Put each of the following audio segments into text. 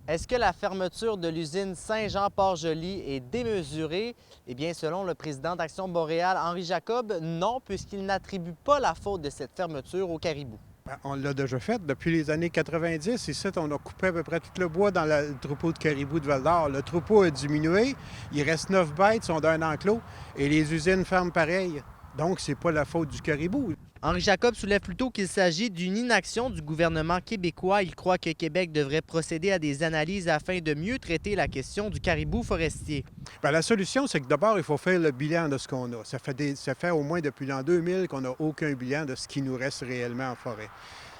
Est-ce que la fermeture de l'usine Saint-Jean-Port-Joli est démesurée? Eh bien, selon le président d'Action Boréal, Henri Jacob, non, puisqu'il n'attribue pas la faute de cette fermeture au caribou. Ben, on l'a déjà fait. Depuis les années 90, ici, on a coupé à peu près tout le bois dans le troupeau de caribou de Val-d'Or. Le troupeau a diminué. Il reste 9 bêtes, ils sont d'un enclos, et les usines ferment pareil. Donc, c'est pas la faute du caribou. Henri Jacob soulève plutôt qu'il s'agit d'une inaction du gouvernement québécois. Il croit que Québec devrait procéder à des analyses afin de mieux traiter la question du caribou forestier. Bien, la solution, c'est que d'abord, il faut faire le bilan de ce qu'on a. Ça fait au moins depuis l'an 2000 qu'on n'a aucun bilan de ce qui nous reste réellement en forêt.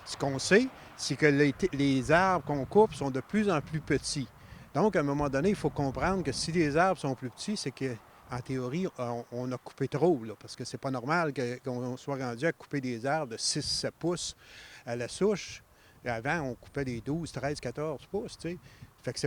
Ce qu'on sait, c'est que les arbres qu'on coupe sont de plus en plus petits. Donc, à un moment donné, il faut comprendre que si les arbres sont plus petits, c'est que en théorie, on a coupé trop, là, parce que c'est pas normal qu'on soit rendu à couper des arbres de 6-7 pouces à la souche. Avant, on coupait des 12, 13, 14 pouces, tu sais. Fait que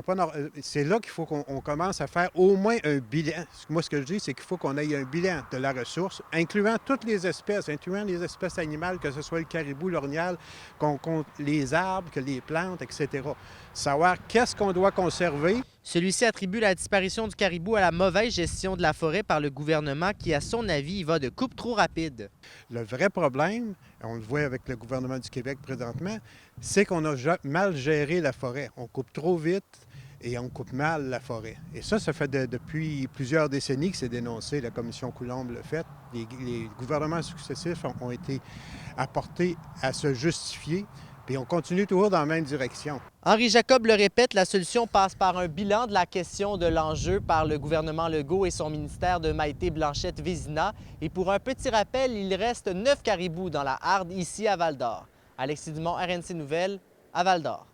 c'est là qu'il faut qu'on commence à faire au moins un bilan. Moi, ce que je dis, c'est qu'il faut qu'on ait un bilan de la ressource, incluant toutes les espèces, incluant les espèces animales, que ce soit le caribou, l'orignal, qu'on compte les arbres, que les plantes, etc. Savoir qu'est-ce qu'on doit conserver. Celui-ci attribue la disparition du caribou à la mauvaise gestion de la forêt par le gouvernement qui, à son avis, y va de coupe trop rapide. Le vrai problème, on le voit avec le gouvernement du Québec présentement, c'est qu'on a mal géré la forêt. On coupe trop vite et on coupe mal la forêt. Et ça fait depuis plusieurs décennies que c'est dénoncé. La commission Coulombe l'a fait. Les gouvernements successifs ont été apportés à se justifier. Puis on continue toujours dans la même direction. Henri Jacob le répète, la solution passe par un bilan de la question de l'enjeu par le gouvernement Legault et son ministère de Maïté Blanchette-Vézina. Et pour un petit rappel, il reste 9 caribous dans la harde ici à Val-d'Or. Alexis Dumont, RNC Nouvelles, à Val-d'Or.